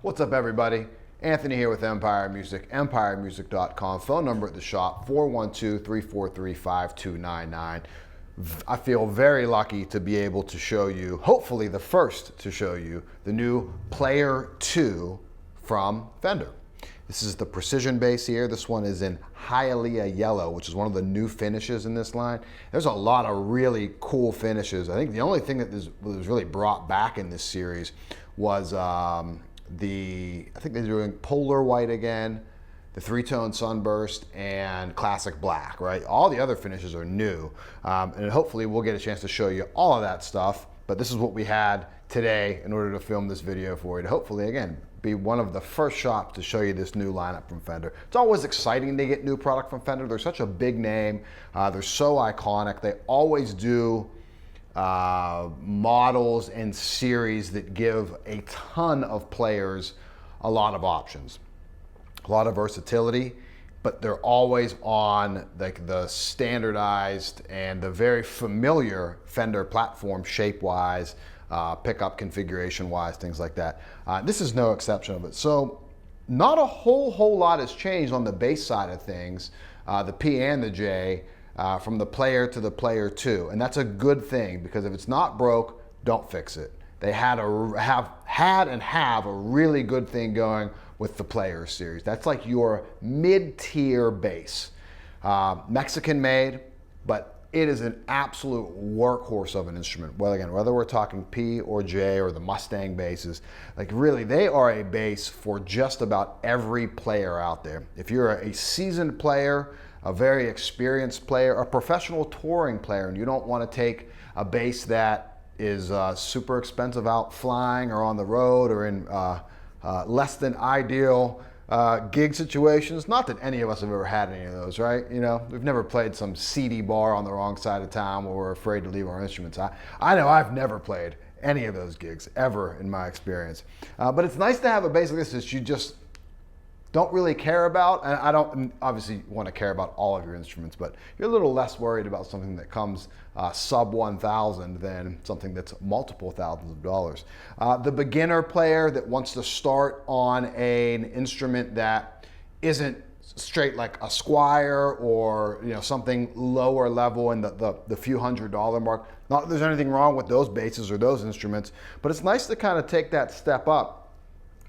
What's up, everybody? Anthony here with Empire Music, empiremusic.com. Phone number at the shop, 412-343-5299. I feel very lucky to be able to show you, hopefully the first to show you, the new Player 2 from Fender. This is the Precision bass here. This one is in Hialeah Yellow, which is one of the new finishes in this line. There's a lot of really cool finishes. I think the only thing that was really brought back in this series was I think they're doing Polar White again, the three-tone Sunburst, and Classic Black, right? All the other finishes are new, and hopefully we'll get a chance to show you all of that stuff, but this is what we had today in order to film this video for you to hopefully, again, be one of the first shops to show you this new lineup from Fender. It's always exciting to get new product from Fender. They're such a big name. They're so iconic. They always do models and series that give a ton of players a lot of options, a lot of versatility, but they're always on like the standardized and the very familiar Fender platform shape-wise, pickup configuration-wise, things like that. This is no exception of it. So not a whole lot has changed on the bass side of things, the P and the J, from the Player to the Player 2, and that's a good thing because if it's not broke, don't fix it. They had and have a really good thing going with the Player series. That's like your mid-tier bass, Mexican made, but it is an absolute workhorse of an instrument. Well, again, whether we're talking P or J or the Mustang basses, like really, they are a bass for just about every player out there. If you're a seasoned player, a very experienced player, a professional touring player, and you don't want to take a bass that is super expensive out flying or on the road or in less than ideal gig situations. Not that any of us have ever had any of those, right? You know, we've never played some seedy bar on the wrong side of town where we're afraid to leave our instruments. I know I've never played any of those gigs ever in my experience. But it's nice to have a bass like this that you just don't really care about, and I don't obviously want to care about all of your instruments, but you're a little less worried about something that comes sub 1,000 than something that's multiple thousands of dollars. The beginner player that wants to start on an instrument that isn't straight like a Squire or something lower level in the few $100 mark. Not that there's anything wrong with those basses or those instruments, but it's nice to kind of take that step up.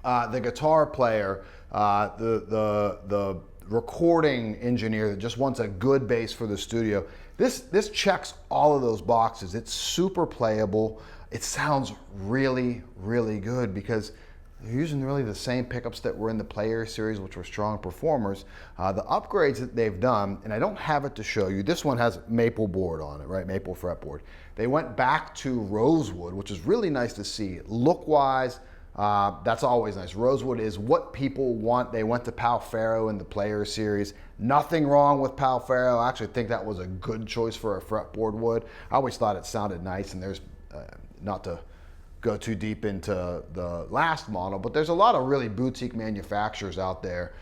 The guitar player, the recording engineer that just wants a good bass for the studio. This checks all of those boxes. It's super playable. It sounds really, really good because they're using really the same pickups that were in the Player series, which were strong performers. The upgrades that they've done, and I don't have it to show you, this one has maple board on it, right? Maple fretboard. They went back to rosewood, which is really nice to see. Look-wise, that's always nice. Rosewood is what people want. They went to Pal Ferro in the Player series. Nothing wrong with Pal Ferro. I actually think that was a good choice for a fretboard wood. I always thought it sounded nice, and there's, not to go too deep into the last model, but there's a lot of really boutique manufacturers out there,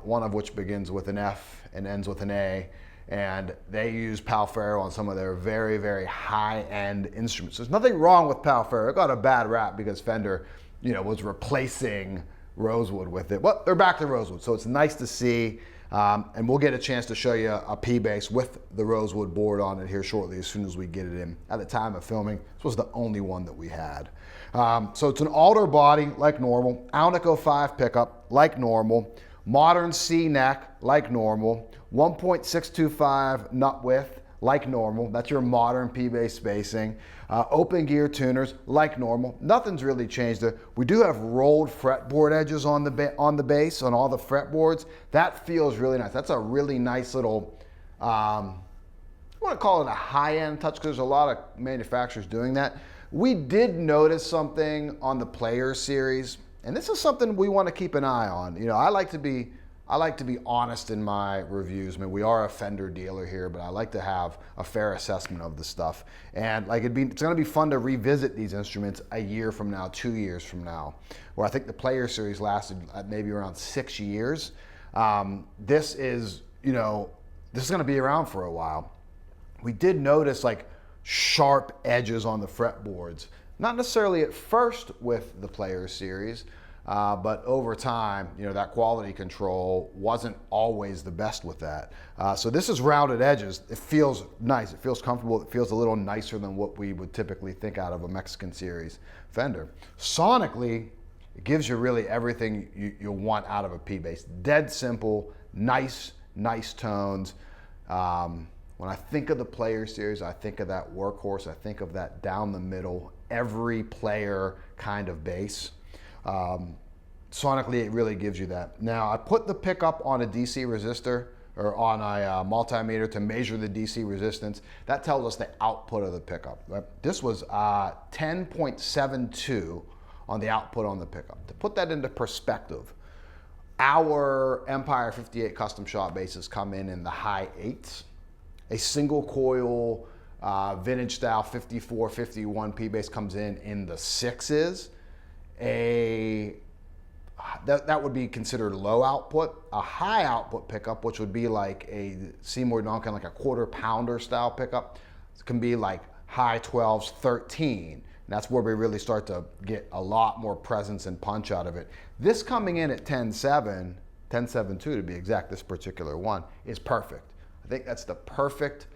one of which begins with an F and ends with an A, and they use Pal Ferro on some of their very, very high-end instruments. There's nothing wrong with Pal Ferro. It got a bad rap because Fender was replacing rosewood with it. Well, they're back to rosewood, so it's nice to see, and we'll get a chance to show you a P bass with the rosewood board on it here shortly as soon as we get it in. At the time of filming, this was the only one that we had. So it's an alder body like normal, Alnico 5 pickup like normal, modern C neck like normal, 1.625 nut width like normal. That's your modern P-bass spacing. Open gear tuners like normal. Nothing's really changed there. We do have rolled fretboard edges on the bass, on all the fretboards. That feels really nice. That's a really nice little, I want to call it a high-end touch because there's a lot of manufacturers doing that. We did notice something on the Player series, and this is something we want to keep an eye on. I like to be honest in my reviews. I mean, we are a Fender dealer here, but I like to have a fair assessment of the stuff. And like it's gonna be fun to revisit these instruments a year from now, 2 years from now, where I think the Player series lasted maybe around 6 years. This is gonna be around for a while. We did notice like sharp edges on the fretboards, not necessarily at first with the Player series, but over time, that quality control wasn't always the best with that. So this is rounded edges. It feels nice. It feels comfortable. It feels a little nicer than what we would typically think out of a Mexican series Fender. Sonically, it gives you really everything you want out of a P-Bass. Dead simple, nice tones. When I think of the Player Series, I think of that workhorse. I think of that down the middle, every player kind of bass. Sonically, it really gives you that. Now, I put the pickup on a DC resistor or on a multimeter to measure the DC resistance. That tells us the output of the pickup. Right? This was 10.72 on the output on the pickup. To put that into perspective, our Empire 58 custom shop basses come in the high 8s. A single coil vintage style 54, 51 P-Bass comes in the 6s. That would be considered low output. A high output pickup, which would be like a Seymour Duncan, like a quarter pounder style pickup, can be like high 12s, 13. And that's where we really start to get a lot more presence and punch out of it. This coming in at 10.7, 10.72 to be exact, this particular one, is perfect. I think that's the perfect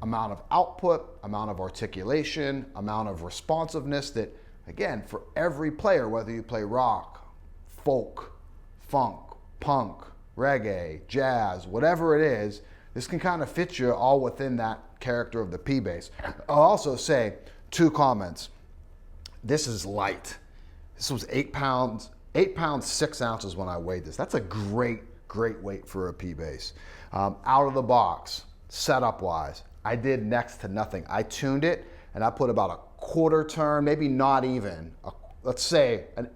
amount of output, amount of articulation, amount of responsiveness that, again, for every player, whether you play rock, folk, funk, punk, reggae, jazz, whatever it is, this can kind of fit you all within that character of the P-Bass. I'll also say 2 comments. This is light. This was 8 pounds, 6 ounces when I weighed this. That's a great weight for a P-Bass. Out of the box, setup wise, I did next to nothing. I tuned it and I put about a quarter turn, maybe not even, let's say a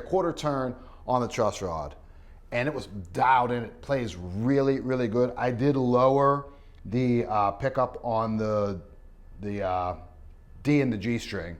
quarter turn on the truss rod. And it was dialed in. It plays really good. I did lower the pickup on the D and the G string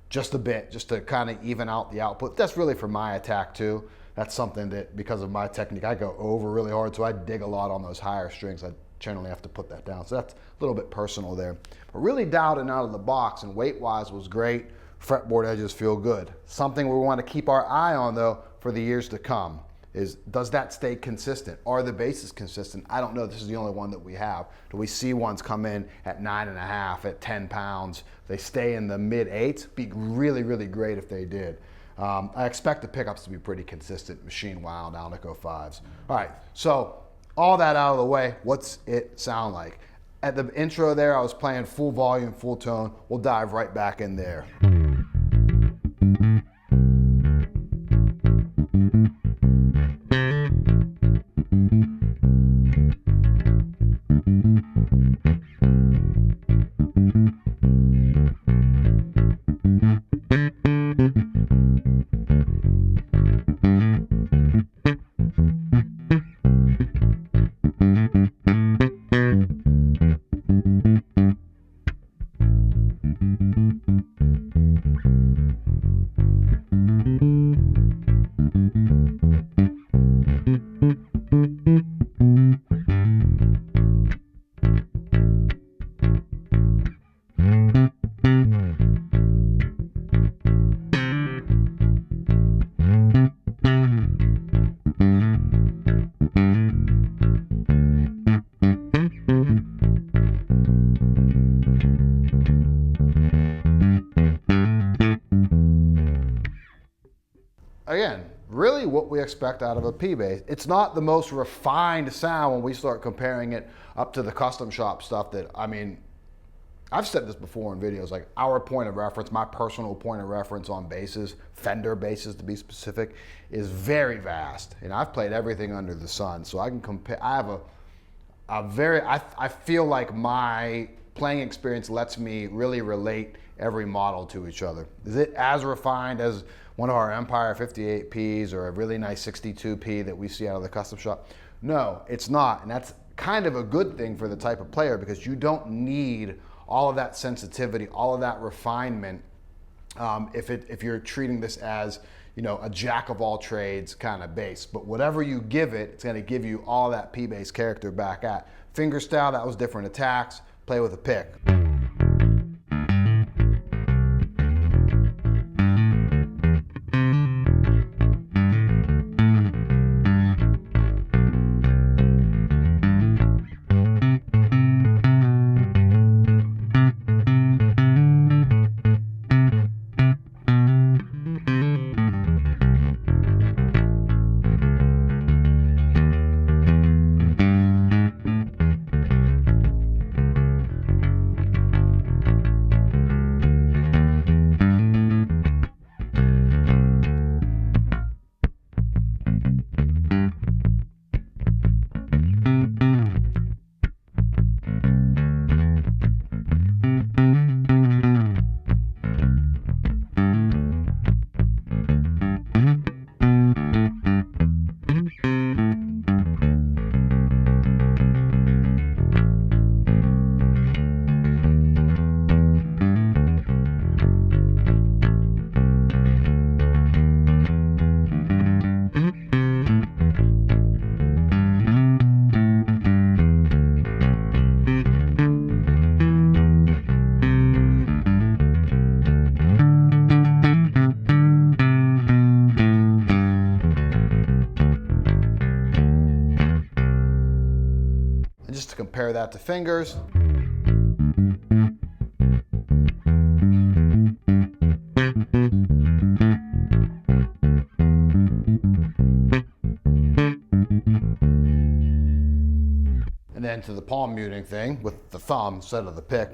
just a bit, just to kind of even out the output. That's really for my attack too. That's something that, because of my technique, I go over really hard, so I dig a lot on those higher strings. I generally have to put that down. So that's a little bit personal there. But really dialed in out of the box, and weight-wise was great. Fretboard edges feel good. Something we want to keep our eye on, though, for the years to come is, does that stay consistent? Are the basses consistent? I don't know. This is the only one that we have. Do we see ones come in at 9.5, at 10 pounds? They stay in the mid-8s? Be really great if they did. I expect the pickups to be pretty consistent, machine wound, Alnico 5s. All right, so all that out of the way, what's it sound like? At the intro there, I was playing full volume, full tone. We'll dive right back in there. Again, really what we expect out of a P-Bass. It's not the most refined sound when we start comparing it up to the custom shop stuff that, I mean, I've said this before in videos, like our point of reference, my personal point of reference on basses, Fender basses to be specific, is very vast. And I've played everything under the sun, so I can compare. I have I feel like my playing experience lets me really relate every model to each other. Is it as refined as one of our Empire 58Ps or a really nice 62P that we see out of the custom shop? No, it's not. And that's kind of a good thing for the type of player, because you don't need all of that sensitivity, all of that refinement, if you're treating this as, you know, a jack of all trades kind of bass. But whatever you give it, it's going to give you all that P-Bass character back at. Fingerstyle, that was different attacks. Play with a pick. compare that to fingers. And then to the palm muting thing with the thumb instead of the pick.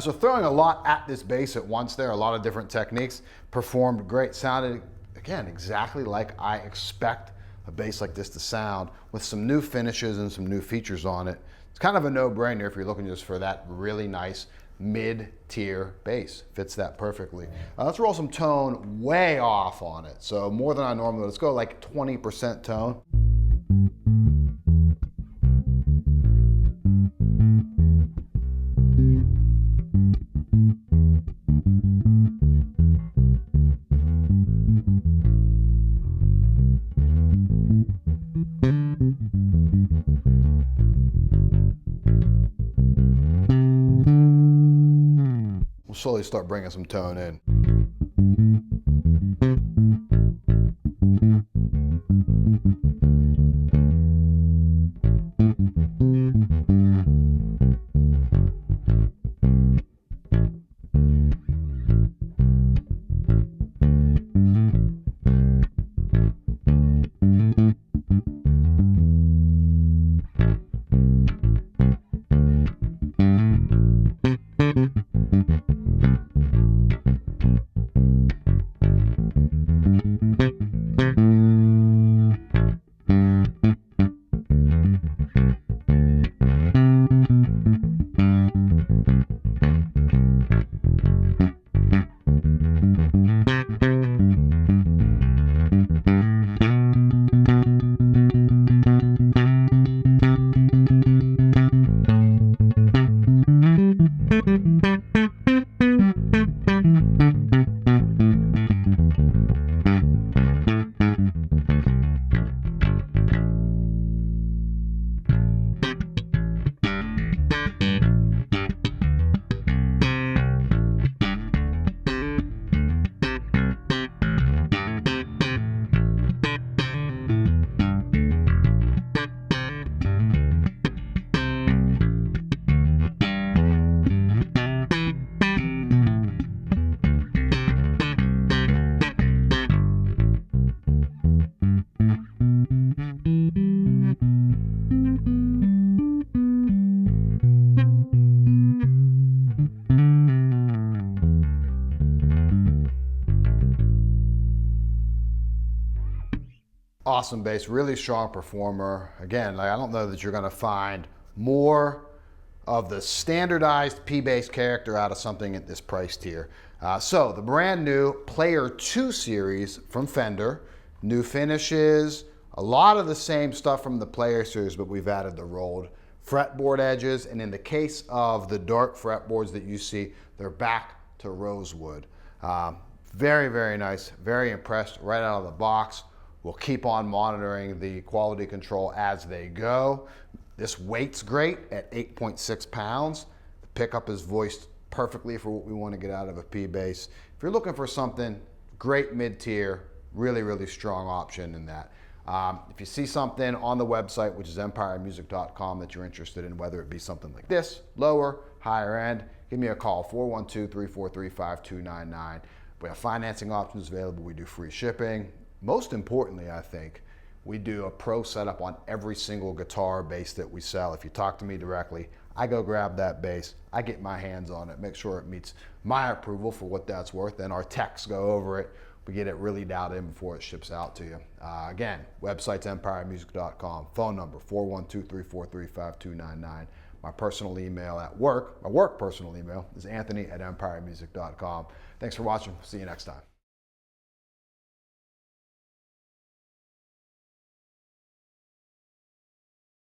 So throwing a lot at this bass at once there, a lot of different techniques, performed great, sounded, again, exactly like I expect a bass like this to sound, with some new finishes and some new features on it. It's kind of a no-brainer if you're looking just for that really nice mid-tier bass. Fits that perfectly. Let's roll some tone way off on it. So more than I normally would. Let's go like 20% tone. We'll slowly start bringing some tone in. Awesome bass, really strong performer. Again, like, I don't know that you're gonna find more of the standardized P-bass character out of something at this price tier. So the brand new Player 2 series from Fender, new finishes, a lot of the same stuff from the Player series, but we've added the rolled fretboard edges, and in the case of the dark fretboards that you see, they're back to rosewood. Very, very nice, very impressed right out of the box. We'll keep on monitoring the quality control as they go. This weight's great at 8.6 pounds. The pickup is voiced perfectly for what we want to get out of a P-bass. If you're looking for something great mid-tier, really, really strong option in that. If you see something on the website, which is empiremusic.com, that you're interested in, whether it be something like this, lower, higher end, give me a call, 412-343-5299. We have financing options available. We do free shipping. Most importantly, I think, we do a pro setup on every single guitar bass that we sell. If you talk to me directly, I go grab that bass, I get my hands on it, make sure it meets my approval for what that's worth, then our techs go over it. We get it really dialed in before it ships out to you. Again, website's empiremusic.com, phone number 412-343-5299. My personal email at work, my work personal email is anthony@empiremusic.com. Thanks for watching. See you next time.